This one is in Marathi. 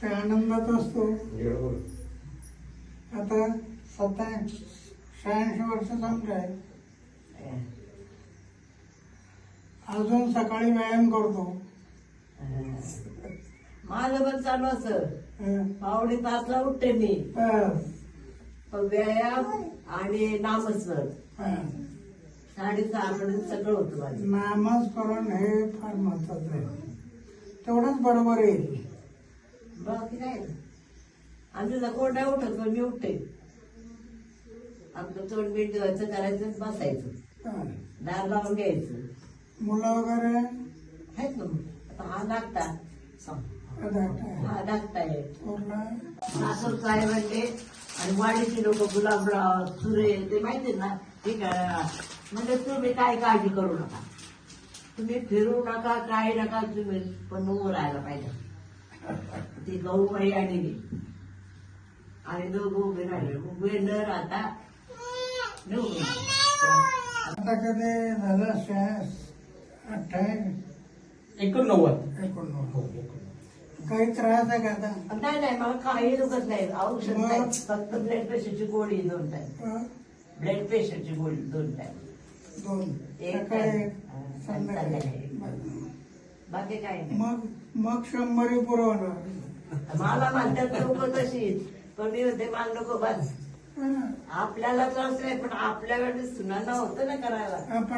त्या आनंदात असतो. आता 86 वर्ष संपलाय, अजून सकाळी व्यायाम करतो. माझं पण चालू असं पावणे 5ला उठते मी. व्यायाम आणि नामस्मरण 6:30 पर्यंत सगळं होतं माझं. नामस्मरण हे फार महत्वाचं आहे, तेवढंच बरोबर येईल. बाकी काय आमच्या कोण नाही उठत पण मी उठते. आपलं तोंड बीट धुवायचं, करायचं, बसायचं, दार लावून घ्यायचं. मुलं वगैरे आहेत ना. आता हा धाकटा धाकटा आहे. सासर काय म्हणले आणि वाडीची लोक गुलाबराव सुरे ते माहिती ना. ठीक आहे म्हणजे तुम्ही काय काळजी करू नका, तुम्ही फिरू नका, काय नका, तुम्ही पण उभं राहायला पाहिजे. ती गहूबाई आणि मी आणि दोघं उभे राहिले. उभे न राहता आता कधी झालं 89. काही त्रास आहे का आता? नाही मला काही दुखत नाही. औषध नाही, फक्त ब्लड प्रेशरची गोळी 2 टाइम. ब्लड प्रेशरची गोळी 2 टाइम. 2 एक सकाळी संध्याकाळी. बाकी काय नाही. मग 100 पुरवणार. मला म्हणतात लोक तशीच, पण मी होते मान नको बस. आपल्याला त्रास नाही, पण आपल्या वेळेस सुनांना होतं ना करायला. आपण